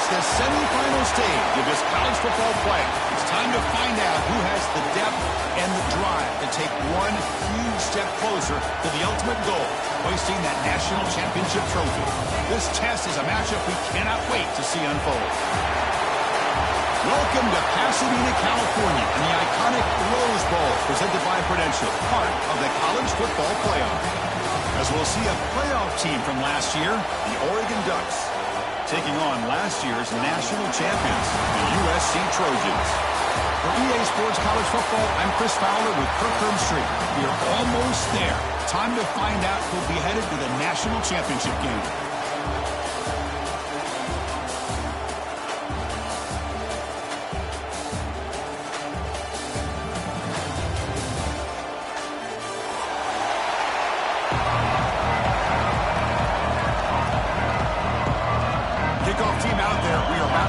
the semifinal stage of this college football play. It's time to find out who has the depth and the drive to take one huge step closer to the ultimate goal, hoisting that national championship trophy. This test is a matchup we cannot wait to see unfold. Welcome to Pasadena, California, and the iconic Rose Bowl presented by Prudential, part of the college football playoff. As we'll see a playoff team from last year, the Oregon Ducks, taking on last year's national champions, the USC Trojans. For EA Sports College Football, I'm Chris Fowler with Kirk Herbstreit. We are almost there. Time to find out who'll be headed to the national championship game.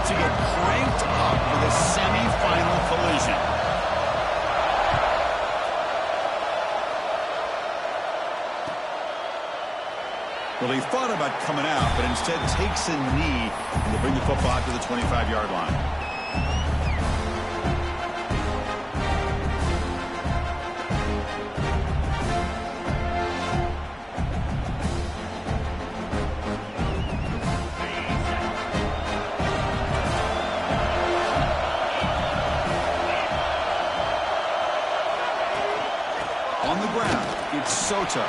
To get cranked up for the semifinal collision. Well, he thought about coming out, but instead takes a knee and to bring the football to the 25-yard line. On the ground, it's Sota.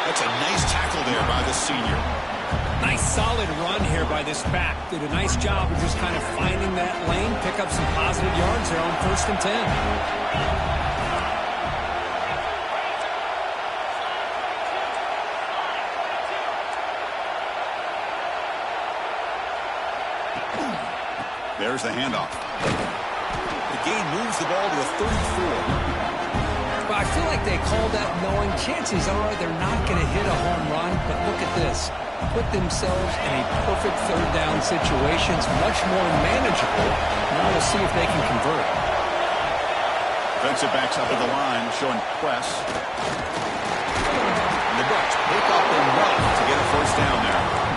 That's a nice tackle there by the senior. Nice solid run here by this back. Did a nice job of just kind of finding that lane, pick up some positive yards there on 1st and 10. There's the handoff. The gain moves the ball to the 34. I feel like they called that knowing chances are they're not going to hit a home run, but look at this. Put themselves in a perfect third down situation. It's much more manageable. Now we'll see if they can convert. Defensive backs up at the line, showing press. And the Ducks pick up enough to get a first down there.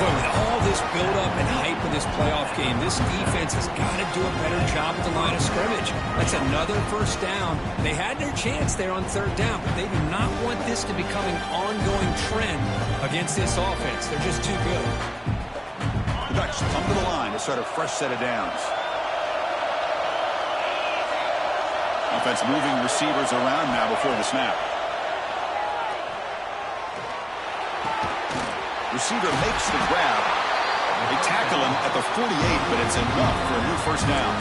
Boy, with all this build-up and hype of this playoff game, this defense has got to do a better job at the line of scrimmage. That's another first down. They had their chance there on 3rd down, but they do not want this to become an ongoing trend against this offense. They're just too good. The Ducks come to the line to start a fresh set of downs. Offense moving receivers around now before the snap. Receiver makes the grab. They tackle him at the 48, but it's enough for a new first down.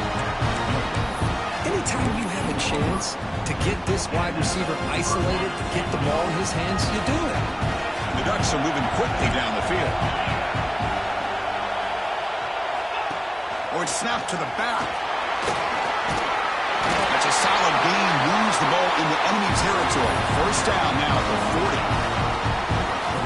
Anytime you have a chance to get this wide receiver isolated, to get the ball in his hands, you do it. The Ducks are moving quickly down the field. Oh, it's snapped to the back. That's a solid gain. Moves the ball into enemy territory. First down now at the 40.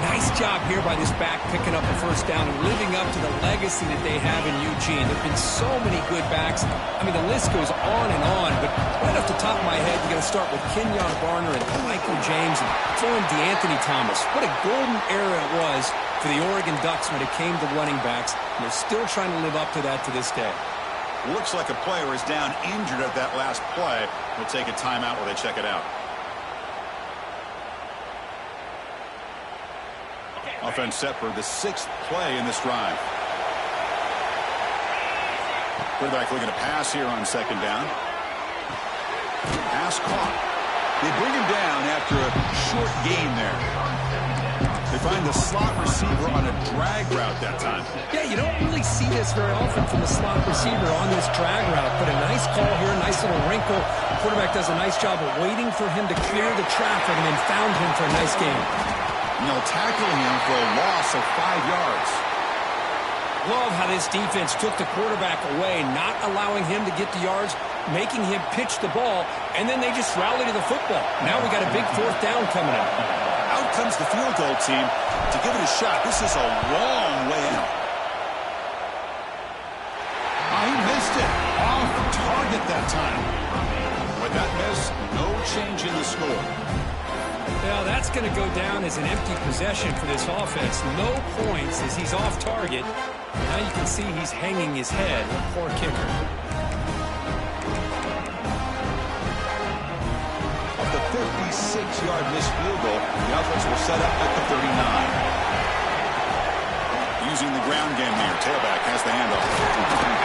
Nice job here by this back picking up a first down and living up to the legacy that they have in Eugene. There have been so many good backs. I mean, the list goes on and on, but right off the top of my head, you got to start with Kenyon Barner and Michael James and throw in DeAnthony Thomas. What a golden era it was for the Oregon Ducks when it came to running backs. And they're still trying to live up to that to this day. Looks like a player is down injured at that last play. We'll take a timeout while they check it out. Offense set for the 6th play in this drive. Quarterback looking to pass here on 2nd down. Pass caught. They bring him down after a short gain there. They find the slot receiver on a drag route that time. Yeah, you don't really see this very often from the slot receiver on this drag route, but a nice call here, nice little wrinkle. The quarterback does a nice job of waiting for him to clear the traffic and then found him for a nice gain. And they'll tackle him for a loss of 5 yards. Love how this defense took the quarterback away, not allowing him to get the yards, making him pitch the ball, and then they just rally to the football. Now we got a big 4th down coming up. Out comes the field goal team to give it a shot. This is a long way out. Oh, he missed it. Off target that time. With that miss, no change in the score. Well, that's going to go down as an empty possession for this offense. No points as he's off target. Now you can see he's hanging his head. Poor kicker. Off the 56-yard missed field goal, the offense will set up at the 39. Using the ground game here. Tailback has the handoff.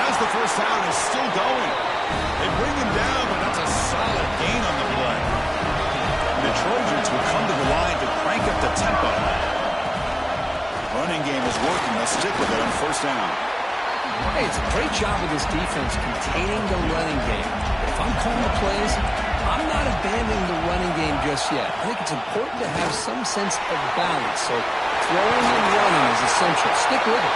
As the first down is still going. They bring him down, but that's a solid gain on the play. The Trojans will come to the line to crank up the tempo. Running game is working. They'll stick with it on first down. Hey, it's a great job of this defense containing the running game. If I'm calling the plays, I'm not abandoning the running game just yet. I think it's important to have some sense of balance. So throwing and running is essential. Stick with it.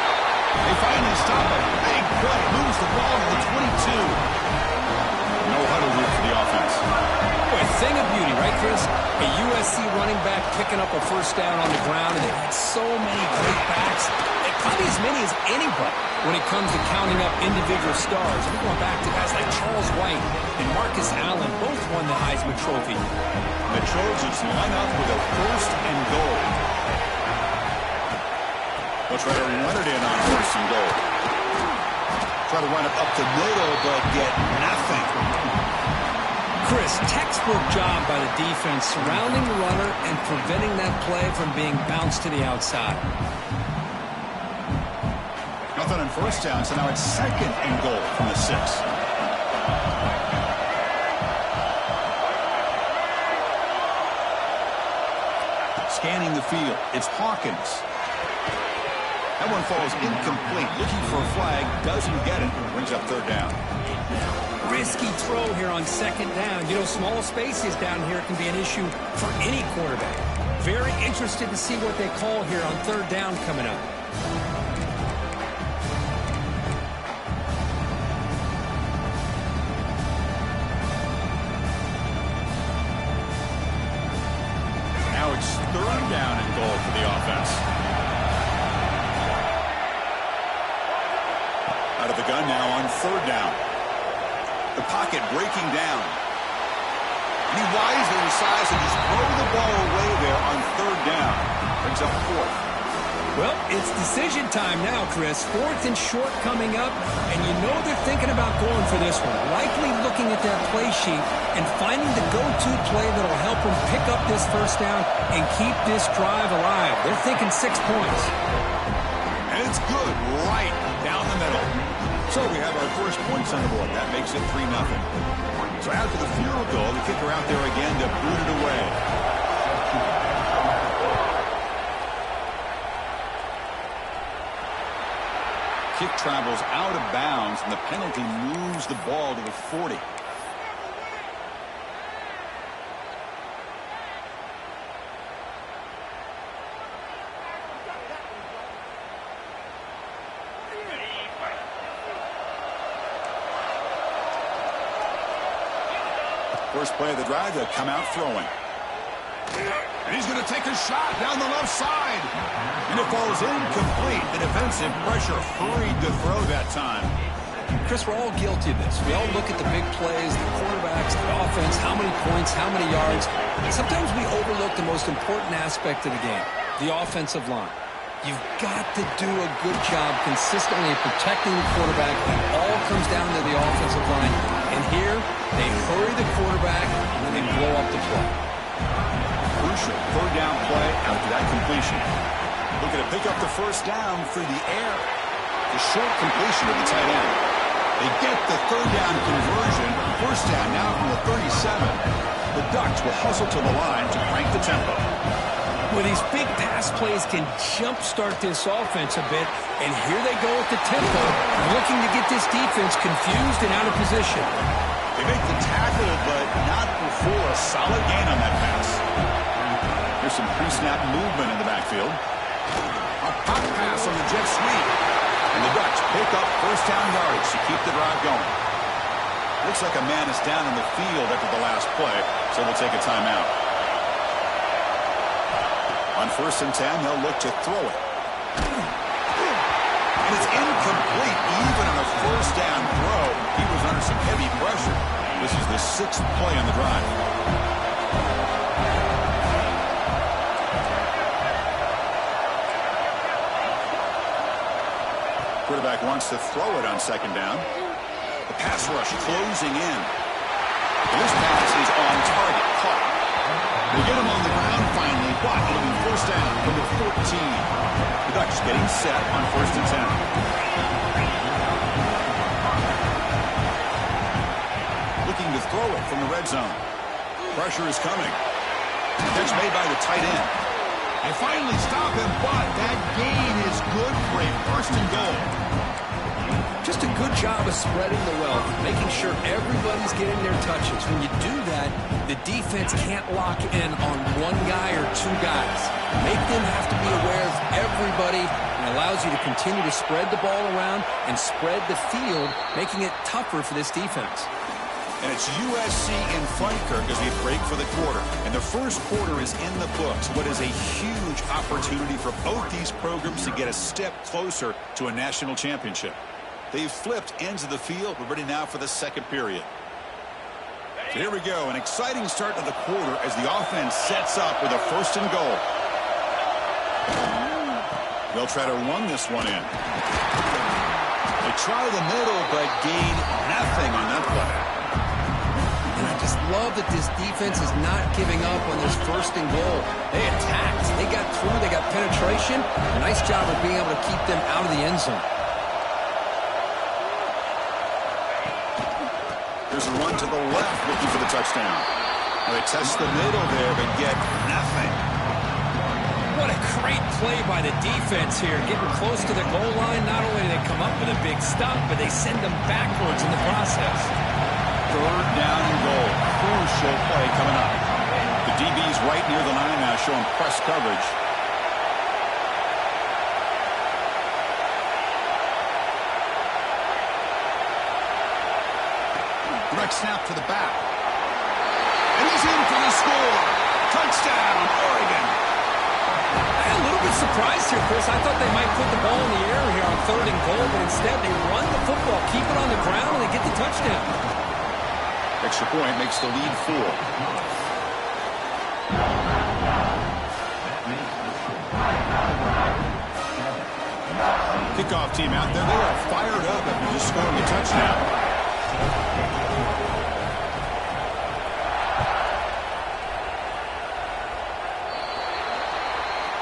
They finally stop a big play. Moves the ball to the 22. No huddle here for the offense. Boy, thing of beauty, right, Chris? A USC running back picking up a first down on the ground, and they've had so many great backs. Probably as many as anybody when it comes to counting up individual stars. We're going back to guys like Charles White and Marcus Allen. Both won the Heisman Trophy. The Trojans line up with a first and goal. They'll try to run it in on first and goal. Try to run it up the middle, but get nothing. Chris, textbook job by the defense surrounding the runner and preventing that play from being bounced to the outside. Nothing on first down, so now it's second and goal from the 6. Scanning the field, it's Hawkins. That one falls incomplete. Looking for a flag, doesn't get it. Brings up third down. Risky throw here on second down. You know, small spaces down here can be an issue for any quarterback. Very interested to see what they call here on third down coming up. Now it's third down and goal for the offense. Out of the gun now on third down. The pocket breaking down. And he wisely decides to just throw the ball away there on third down. Brings up fourth. Well, it's decision time now, Chris. Fourth and short coming up, and you know they're thinking about going for this one. Likely looking at their play sheet and finding the go-to play that'll help them pick up this first down and keep this drive alive. They're thinking 6 points. And it's good right down the middle. So we have our first points on the board. That makes it 3-0. So after the field goal, the kicker out there again to boot it away. Kick travels out of bounds, and the penalty moves the ball to the 40. First play of the drive, they'll come out throwing. And he's going to take a shot down the left side. And it falls incomplete. The defensive pressure hurried to throw that time. Chris, we're all guilty of this. We all look at the big plays, the quarterbacks, the offense, how many points, how many yards. Sometimes we overlook the most important aspect of the game, the offensive line. You've got to do a good job consistently protecting the quarterback. It all comes down to the offensive line. And here, they hurry the quarterback and they blow up the play. Crucial third down play after that completion. Looking to pick up the first down through the air. The short completion to the tight end. They get the third down conversion. First down now from the 37. The Ducks will hustle to the line to crank the tempo. Well, these big pass plays can jumpstart this offense a bit, and here they go at the tempo, looking to get this defense confused and out of position. They make the tackle, but not before a solid gain on that pass. Here's some pre-snap movement in the backfield. A pop pass on the jet sweep. And the Ducks pick up first down yards to keep the drive going. Looks like a man is down in the field after the last play, so we'll take a timeout. On 1st and 10, they'll look to throw it. And it's incomplete. Even on a first down throw, he was under some heavy pressure. This is the 6th play on the drive. Quarterback wants to throw it on second down. The pass rush closing in. This pass is on target. Caught. They get him on the ground finally, but it'll be first down from the 14. The Ducks getting set on 1st and 10. Looking to throw it from the red zone. Pressure is coming. Catch made by the tight end. They finally stop him, but that gain is good for a 1st and goal. Just a good job of spreading the wealth, making sure everybody's getting their touches. When you do that, the defense can't lock in on one guy or two guys. Make them have to be aware of everybody, and allows you to continue to spread the ball around and spread the field, making it tougher for this defense. And it's USC in front, Kirk, as we break for the quarter. And the first quarter is in the books. What is a huge opportunity for both these programs to get a step closer to a national championship. They've flipped ends of the field. We're ready now for the second period. So here we go. An exciting start to the quarter as the offense sets up with a 1st and goal. They'll try to run this one in. They try the middle, but gain nothing on that play. And I just love that this defense is not giving up on this 1st and goal. They attacked. They got through. They got penetration. A nice job of being able to keep them out of the end zone. There's a run to the left looking for the touchdown. They test the middle there, but get nothing. What a great play by the defense here. Getting close to the goal line, not only do they come up with a big stop, but they send them backwards in the process. 3rd down and goal. Crucial play coming up. The DB's right near the line now, showing press coverage. Direct snap to the back. And he's in for the score. Touchdown, Oregon. I'm a little bit surprised here, Chris. I thought they might put the ball in the air here on 3rd and goal, but instead they run the football, keep it on the ground, and they get the touchdown. Extra point makes the lead 4. Kickoff team out there. They are fired up after just scoring a touchdown.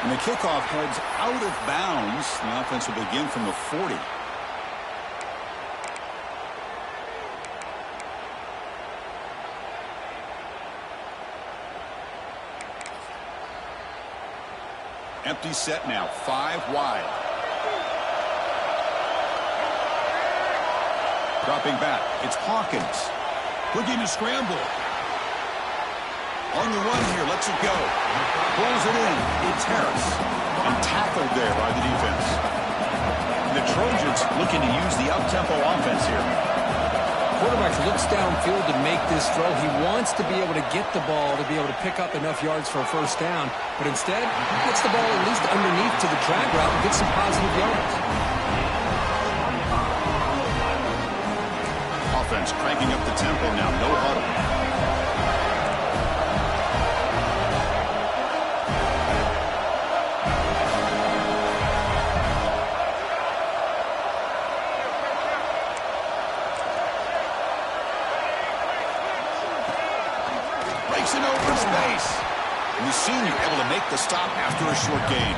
And the kickoff heads out of bounds. The offense will begin from the 40. Empty set now, 5 wide. Dropping back, it's Hawkins. Looking to scramble. On the run here, lets it go. Pulls it in. It's Harris. And tackled there by the defense. And the Trojans looking to use the up-tempo offense here. Quarterback looks downfield to make this throw. He wants to be able to get the ball to be able to pick up enough yards for a 1st down. But instead, he gets the ball at least underneath to the drag route and gets some positive yards. Offense cranking up the tempo now. No huddle. Breaks in open space. And the senior able to make the stop after a short gain.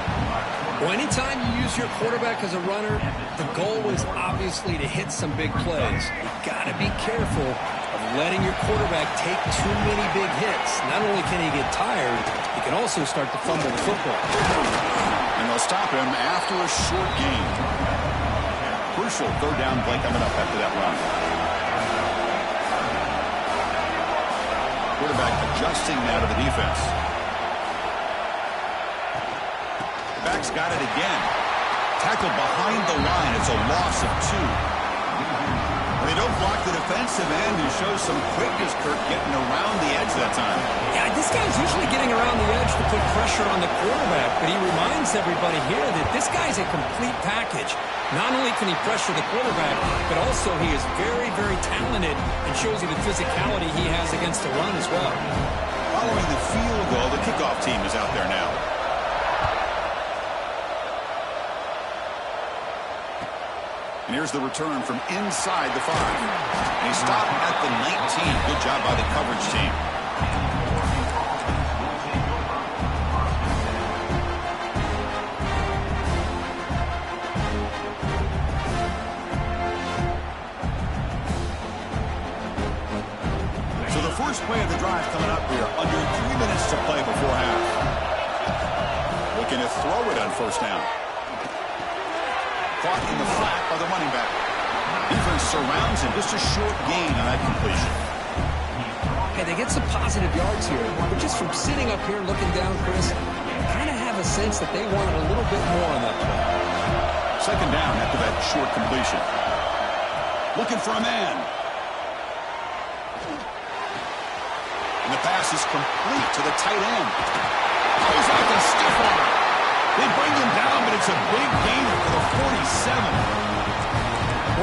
Well, anytime you use your quarterback as a runner, the goal is obviously to hit some big plays. You've got to be careful of letting your quarterback take too many big hits. Not only can he get tired, he can also start to fumble the football. And they'll stop him after a short gain. Crucial 3rd down play coming up after that run. Quarterback adjusting now to the defense. Back's got it again. Tackled behind the line. It's a loss of 2. They don't block the defensive end, who shows some quickness, Kirk, getting around the edge that time. Yeah, this guy's usually getting around the edge to put pressure on the quarterback, but he reminds everybody here that this guy's a complete package. Not only can he pressure the quarterback, but also he is very, very talented and shows you the physicality he has against the run as well. Following the field goal, the kickoff team is out there now. And here's the return from inside the 5. And he stopped at the 19. Good job by the coverage team. So the first play of the drive coming up here. Under 3 minutes to play before half. Looking to throw it on first down. Caught in the flat by the running back. Defense surrounds him. Just a short gain on that completion. Hey, they get some positive yards here, but just from sitting up here looking down, Chris, kind of have a sense that they wanted a little bit more on that play. Second down after that short completion. Looking for a man. And the pass is complete to the tight end. Goes like a stiff arm. They bring him down, but it's a big gainer for the 47.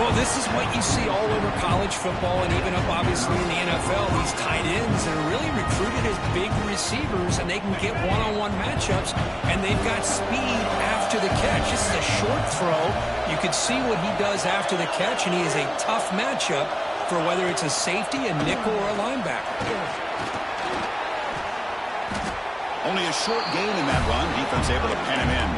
Well, this is what you see all over college football and even up, obviously, in the NFL. These tight ends that are really recruited as big receivers, and they can get one-on-one matchups, and they've got speed after the catch. This is a short throw. You can see what he does after the catch, and he is a tough matchup for whether it's a safety, a nickel, or a linebacker. Only a short gain in that run. Defense able to pen him in.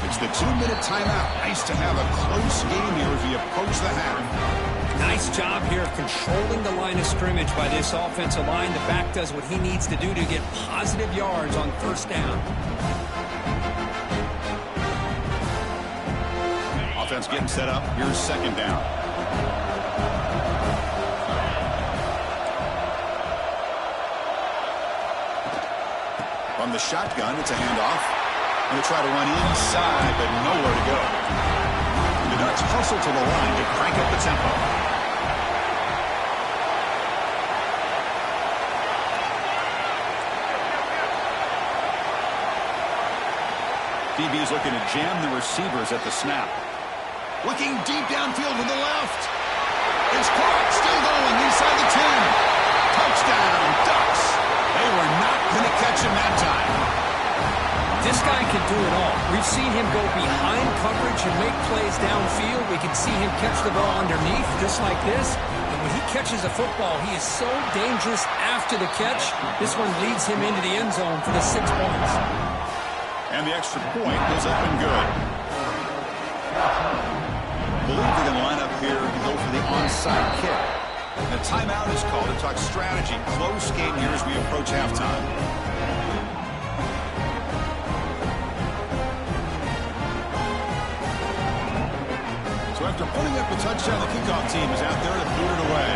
It's the 2-minute timeout. Nice to have a close game here as we approach the half. Nice job here of controlling the line of scrimmage by this offensive line. The back does what he needs to do to get positive yards on first down. Offense getting set up. Here's second down. From the shotgun, it's a handoff. Going to try to run inside, but nowhere to go. The Ducks hustle to the line to crank up the tempo. DB's looking to jam the receivers at the snap. Looking deep downfield to the left. It's caught, still going inside the 10. Touchdown, Ducks. They were not going to catch him that time. This guy can do it all. We've seen him go behind coverage and make plays downfield. We can see him catch the ball underneath, just like this. And when he catches a football, he is so dangerous after the catch. This one leads him into the end zone for the 6 points. And the extra point goes up and good. I believe they're going to line up here and go for the onside kick. The timeout is called to talk strategy. Close game here as we approach halftime. So after putting up a touchdown, the kickoff team is out there to boot it away.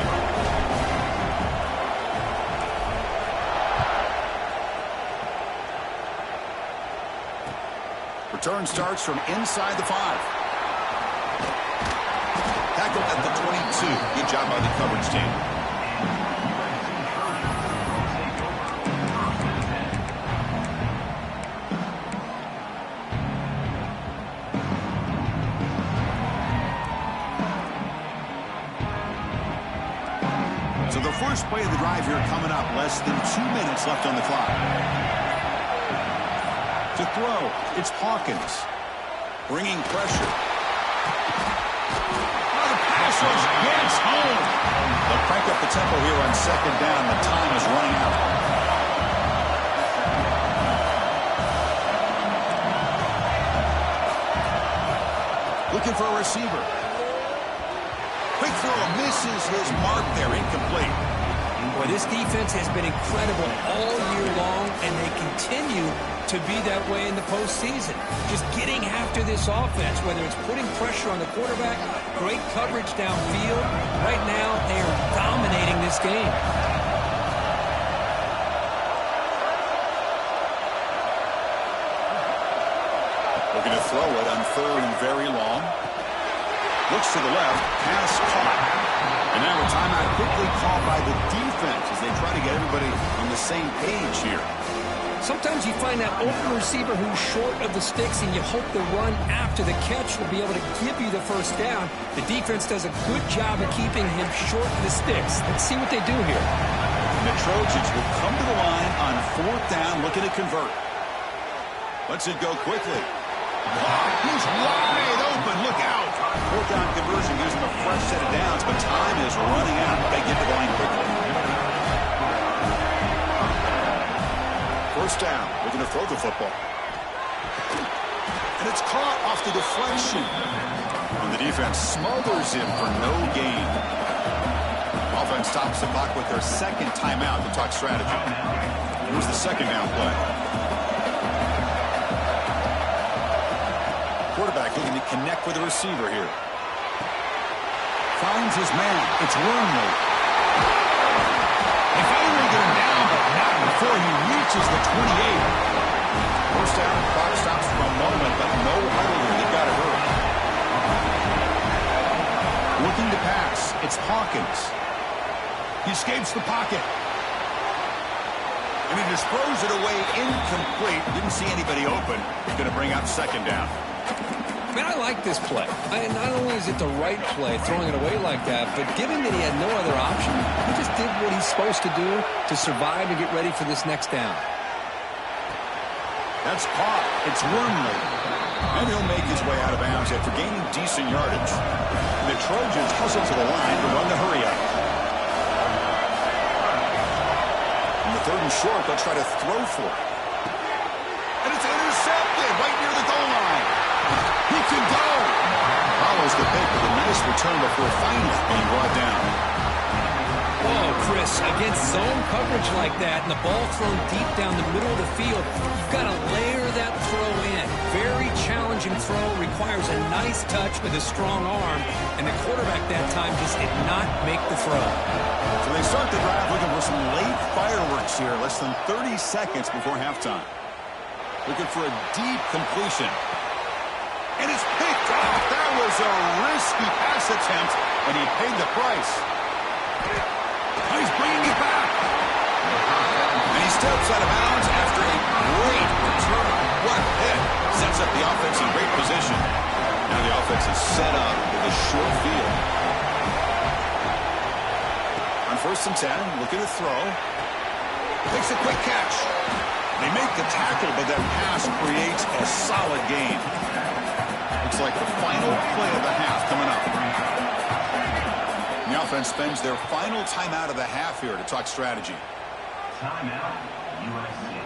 Return starts from inside the 5. Tackled at the 22. Good job by the coverage team. So the first play of the drive here coming up. Less than 2 minutes left on the clock. To throw, it's Hawkins. Bringing pressure. Gets home. They'll crank up the tempo here on second down. The time is running out. Looking for a receiver. Quick throw misses his mark there. Incomplete. Boy, this defense has been incredible all year long, and they continue to be that way in the postseason. Just getting after this offense, whether it's putting pressure on the quarterback, great coverage downfield. Right now, they are dominating this game. Looking to throw it on third and very long. Looks to the left, pass caught. And now a timeout quickly called by the defense as they try to get everybody on the same page here. Sometimes you find that open receiver who's short of the sticks, and you hope the run after the catch will be able to give you the first down. The defense does a good job of keeping him short of the sticks. Let's see what they do here. And the Trojans will come to the line on fourth down, looking to convert. Lets it go quickly. Oh, he's wide open. Look out. Poor is running out. They get to the line quickly. First down. We're going to throw the football. And it's caught off the deflection. And the defense smothers him for no gain. Offense stops the clock with their second timeout to talk strategy. Here's the second down play. Quarterback looking to connect with the receiver here. Finds his man. It's Wormley. They finally get him down, but not before he reaches the 28. First down, clock stops for a moment, but no holding. They've got to hurry. Looking to pass. It's Hawkins. He escapes the pocket. And he just throws it away incomplete. Didn't see anybody open. Going to bring up second down. Man, I like this play. Not only is it the right play, throwing it away like that, but given that he had no other option, he just did what he's supposed to do to survive and get ready for this next down. That's caught. It's Wormley. And he'll make his way out of bounds after gaining decent yardage. The Trojans hustle to the line to run the hurry up. On the third and short, they'll try to throw for it. And it's intercepted right near the goal line. He can go. Follows the pick with a nice return before finally being brought down. Oh, Chris, against zone coverage like that and the ball thrown deep down the middle of the field, you've got to layer that throw in. Very challenging throw, requires a nice touch with a strong arm, and the quarterback that time just did not make the throw. So they start the drive looking for some late fireworks here, less than 30 seconds before halftime. Looking for a deep completion. And it's picked off. That was a risky pass attempt, and he paid the price. He's bringing it back. And he steps out of bounds after a great return. What a hit. Sets up the offense in great position. Now the offense is set up with a short field. On 1st and 10, looking to throw. Takes a quick catch. They make the tackle, but that pass creates a solid gain. Looks like the final play of the half coming up. The offense spends their final timeout of the half here to talk strategy. Timeout, USC.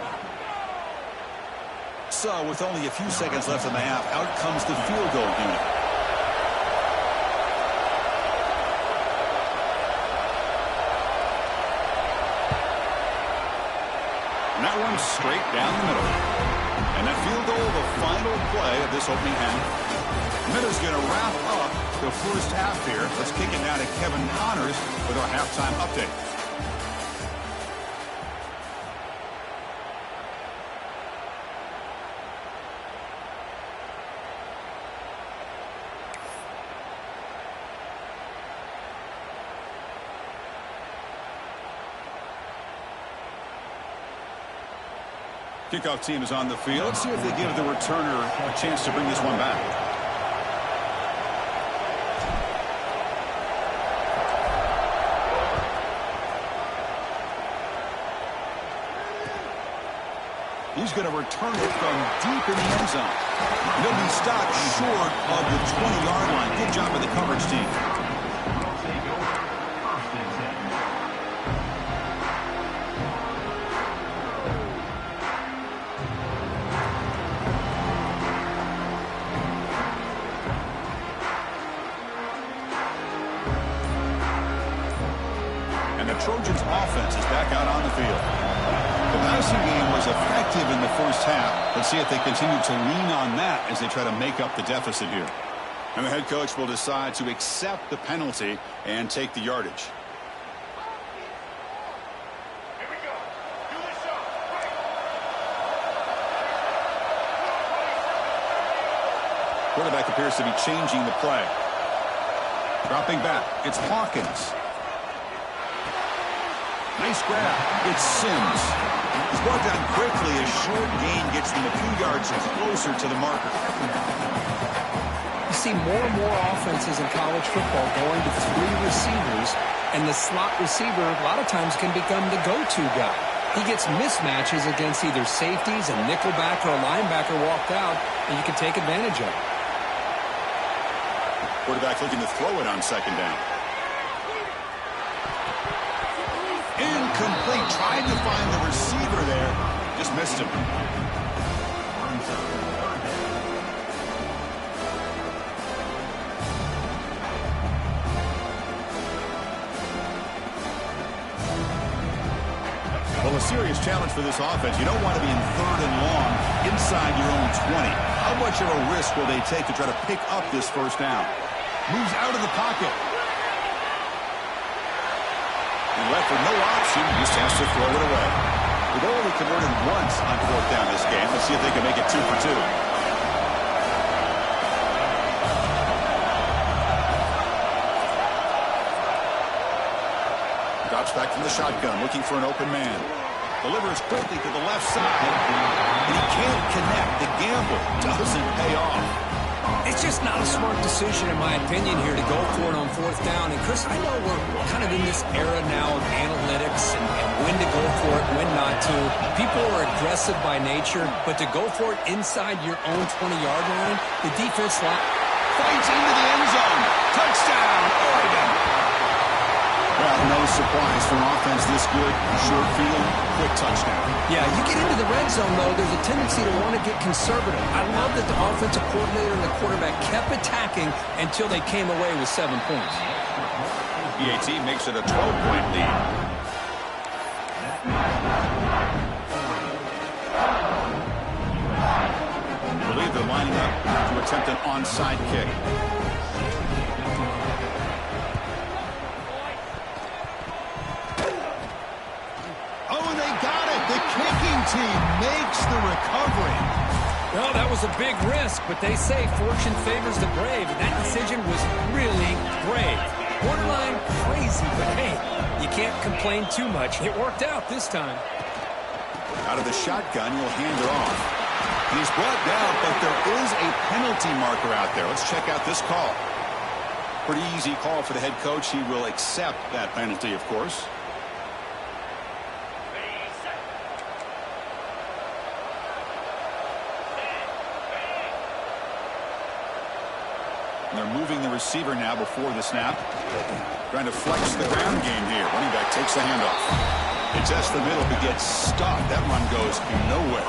So, with only a few seconds left in the half, out comes the field goal unit. And that one's straight down the middle. And that field goal, the final play of this opening half. Minnesot's going to wrap up the first half here. Let's kick it now to Kevin Connors with our halftime update. Kickoff team is on the field. Let's see if they give the returner a chance to bring this one back. He's going to return it from deep in the end zone. He'll be stopped short of the 20-yard line. Good job by the coverage team. And the Trojans offense is back out on the field. The passing game was effective in the first half. Let's see if they continue to lean on that as they try to make up the deficit here. And the head coach will decide to accept the penalty and take the yardage. Here we go. Do the show. Quarterback appears to be changing the play. Dropping back. It's Hawkins. Nice grab. It's Sims. He's brought down quickly. A short gain gets them a few yards closer to the marker. You see more and more offenses in college football going to 3 receivers, and the slot receiver a lot of times can become the go-to guy. He gets mismatches against either safeties, a nickelback, or a linebacker walked out, and you can take advantage of it. Quarterback looking to throw it on second down. Incomplete. Tried to find the receiver there. Just missed him. Well, a serious challenge for this offense. You don't want to be in 3rd and long inside your own 20. How much of a risk will they take to try to pick up this first down? Moves out of the pocket. And left with no option, just has to throw it away. They've only converted once on 4th down this game. Let's see if they can make it 2 for 2. Drops back from the shotgun, looking for an open man. Delivers quickly to the left side, and he can't connect. The gamble doesn't pay off. It's just not a smart decision, in my opinion, here to go for it on 4th down. And, Chris, I know we're kind of in this era now of analytics and when to go for it, when not to. People are aggressive by nature, but to go for it inside your own 20-yard line, the defense fights into the end zone. Touchdown, Oregon. Well, no surprise for an offense this good. Short field, quick touchdown. Yeah, you get into the red zone, though, there's a tendency to want to get conservative. I love that the offensive coordinator and the quarterback kept attacking until they came away with 7 points. PAT makes it a 12-point lead. I believe they're lining up to attempt an onside kick. Team makes the recovery. Well, that was a big risk, but they say fortune favors the brave, and that decision was really brave. Borderline crazy, but hey, you can't complain too much. It worked out this time. Out of the shotgun, he'll hand it off. He's brought down, but there is a penalty marker out there. Let's check out this call. Pretty easy call for the head coach. He will accept that penalty, of course. They're moving the receiver now before the snap. Trying to flex the ground game here. Running back takes the handoff. It's just the middle, but gets stopped. That run goes nowhere.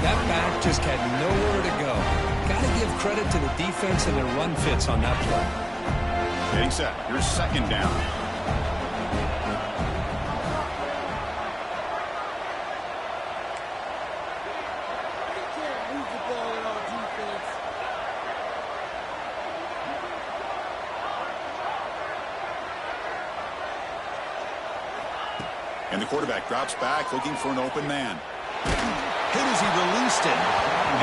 That back just had nowhere to go. Got to give credit to the defense and their run fits on that play. Getting set. Here's 2nd down. And the quarterback drops back, looking for an open man. Hit as he released it.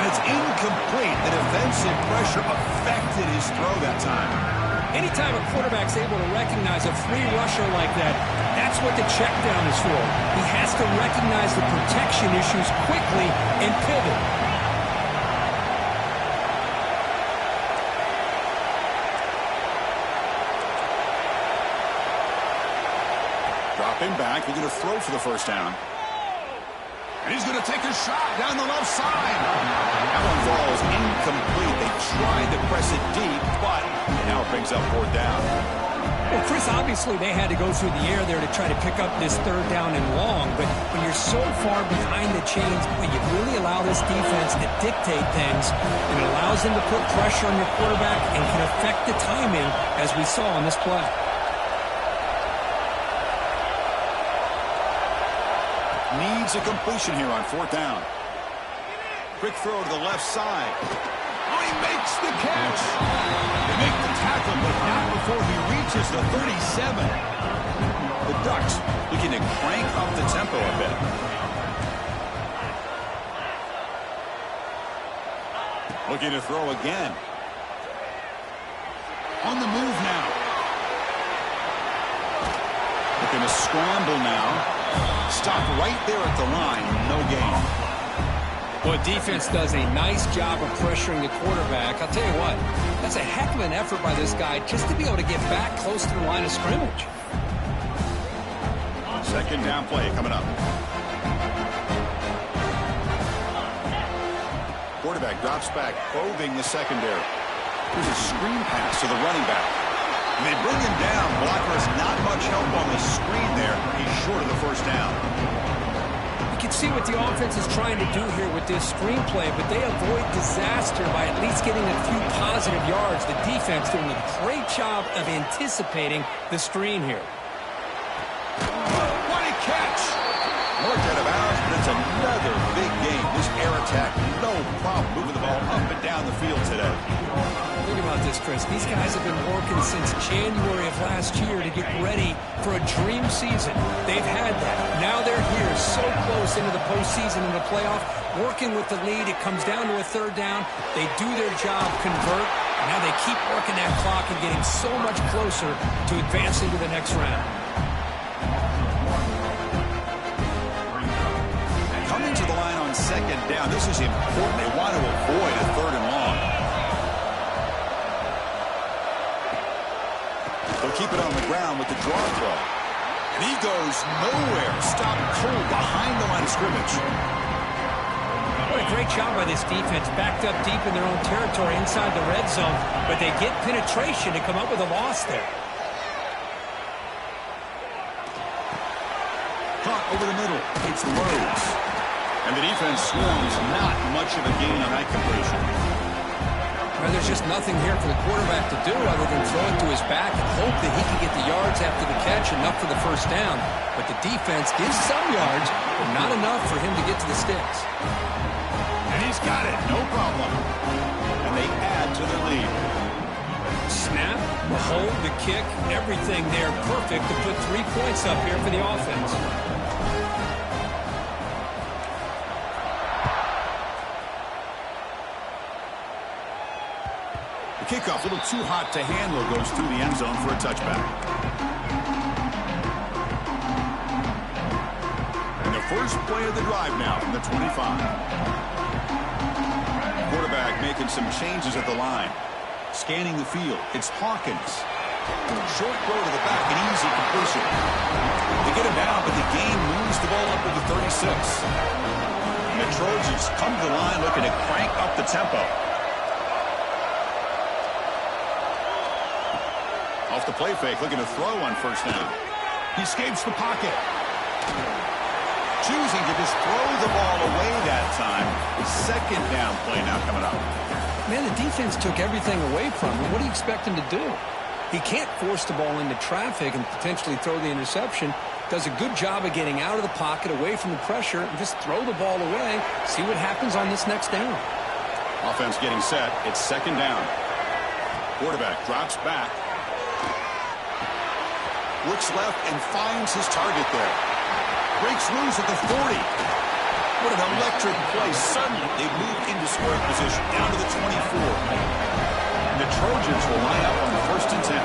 And it's incomplete. The defensive pressure affected his throw that time. Anytime a quarterback's able to recognize a free rusher like that, that's what the check down is for. He has to recognize the protection issues quickly and pivot. Dropping back, looking to throw for the first down. And he's going to take a shot down the left side. That one falls incomplete. They tried to press it deep, but now it brings up 4th down. Well, Chris, obviously they had to go through the air there to try to pick up this 3rd down and long, but when you're so far behind the chains, you really allow this defense to dictate things, and it allows them to put pressure on your quarterback and can affect the timing, as we saw on this play. Needs a completion here on 4th down. Quick throw to the left side. Oh, he makes the catch. They make the tackle, but not before he reaches the 37. The Ducks looking to crank up the tempo a bit. Looking to throw again. On the move now. Looking to scramble now. Stop right there at the line. No gain. Well, defense does a nice job of pressuring the quarterback. I'll tell you what, that's a heck of an effort by this guy just to be able to get back close to the line of scrimmage. 2nd down play coming up. Quarterback drops back, probing the secondary. Here's a screen pass to the running back. They bring him down. Blockers not much help on the screen there. He's short of the first down. You can see what the offense is trying to do here with this screenplay, but they avoid disaster by at least getting a few positive yards. The defense doing a great job of anticipating the screen here. What a catch! Marked out of bounds, but it's another big game. This air attack, no problem moving the ball up and down the field today. Think about this, Chris. These guys have been working since January of last year to get ready for a dream season. They've had that. Now they're here, so close into the postseason and the playoff, working with the lead. It comes down to a third down. They do their job, convert, and now they keep working that clock and getting so much closer to advancing to the next round. Coming to the line on second down, this is important. They want to avoid a third and long. They'll keep it on the ground with the draw throw. And he goes nowhere. Stopped cold behind the line of scrimmage. What a great job by this defense. Backed up deep in their own territory inside the red zone. But they get penetration to come up with a loss there. Caught over the middle. It's Rhodes. And the defense swarms. Not much of a gain on that completion. Well, there's just nothing here for the quarterback to do other than throw it to his back and hope that he can get the yards after the catch, enough for the first down. But the defense gives some yards, but not enough for him to get to the sticks. And he's got it. No problem. And they add to their lead. Snap, the hold, the kick, everything there perfect to put 3 points up here for the offense. Kickoff, a little too hot to handle, goes through the end zone for a touchback. And the first play of the drive now from the 25. Quarterback making some changes at the line. Scanning the field. It's Hawkins. Short throw to the back, an easy completion. They get him down, but the game moves the ball up to the 36. And the Trojans come to the line looking to crank up the tempo. Off the play fake, looking to throw on first down. He escapes the pocket. Choosing to just throw the ball away that time. Second down play now coming up. Man, the defense took everything away from him. What do you expect him to do? He can't force the ball into traffic and potentially throw the interception. Does a good job of getting out of the pocket, away from the pressure, and just throw the ball away. See what happens on this next down. Offense getting set. It's second down. Quarterback drops back. Looks left and finds his target there. Breaks loose at the 40. What an electric play. Suddenly, they move into scoring position down to the 24. And the Trojans will line up on the 1st and 10.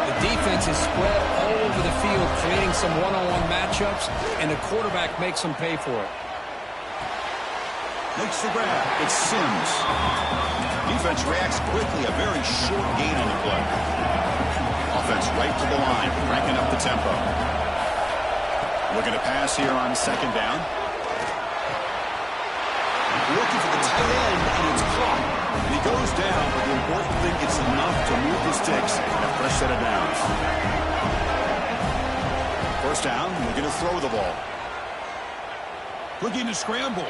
The defense is spread all over the field, creating some one-on-one matchups, and the quarterback makes them pay for it. Makes the grab. It's Sims. Defense reacts quickly. A very short gain on the play. Offense right to the line, cranking up the tempo. Looking to pass here on second down. Looking for the tight end, and it's caught. And he goes down, but the important thing, it's enough to move the sticks and a fresh set of downs. First down, looking to throw the ball. Looking to scramble.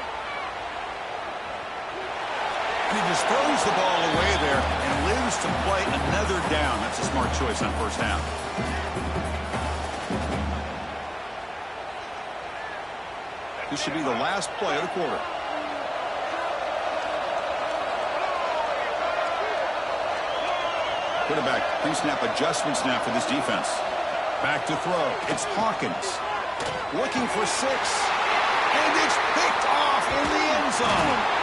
And he just throws the ball away there and lives to play another down. That's a smart choice on first down. This should be the last play of the quarter. Quarterback pre-snap adjustments now for this defense. Back to throw. It's Hawkins. Looking for 6. And it's picked off in the end zone.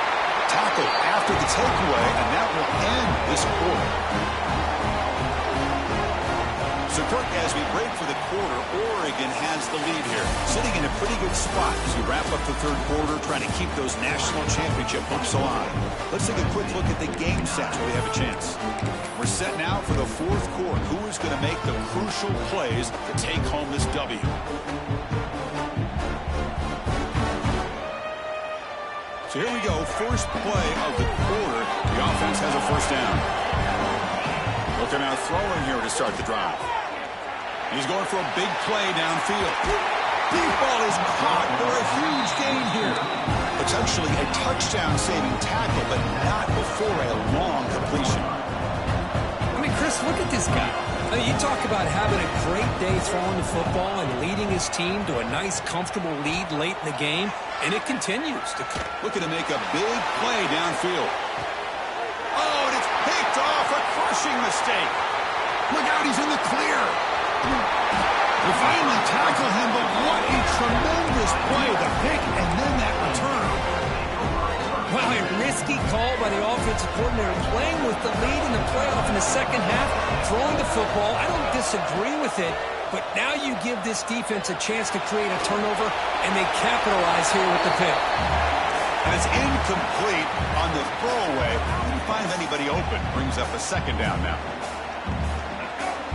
Tackle after the takeaway, and that will end this quarter. So, Kirk, as we break for the quarter, Oregon has the lead here, sitting in a pretty good spot as we wrap up the third quarter, trying to keep those national championship hopes alive. Let's take a quick look at the game sets where we have a chance. We're set now for the fourth quarter. Who is going to make the crucial plays to take home this W? So here we go, first play of the quarter. The offense has a first down. Looking out throwing here to start the drive. He's going for a big play downfield. Deep ball is caught for a huge gain here. Potentially a touchdown-saving tackle, but not before a long completion. I mean, Chris, look at this guy. I mean, you talk about having a great day throwing the football and leading his team to a nice, comfortable lead late in the game, and it continues to looking to make a big play downfield. Oh, and it's picked off, a crushing mistake. Look out, he's in the clear. They finally tackle him, but what a tremendous play, the pick and then that return. Wow, a risky call by the offensive coordinator, playing with the lead in the playoff in the second half, throwing the football. I don't disagree with it, but now you give this defense a chance to create a turnover, and they capitalize here with the pick. And it's incomplete on the throwaway. Didn't find anybody open. Brings up a second down now.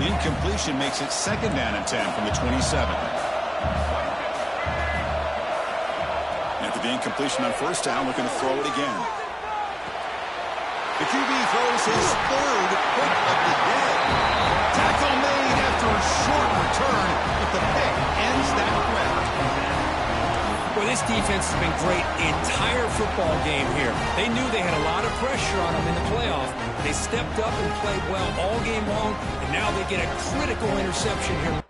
Incompletion makes it second down and 10 from the 27. After the incompletion on first down, looking to throw it again. The QB throws his third pick of the day. Tackle made after a short return, but the pick ends that threat. Well, this defense has been great the entire football game here. They knew they had a lot of pressure on them in the playoff. They stepped up and played well all game long, and now they get a critical interception here.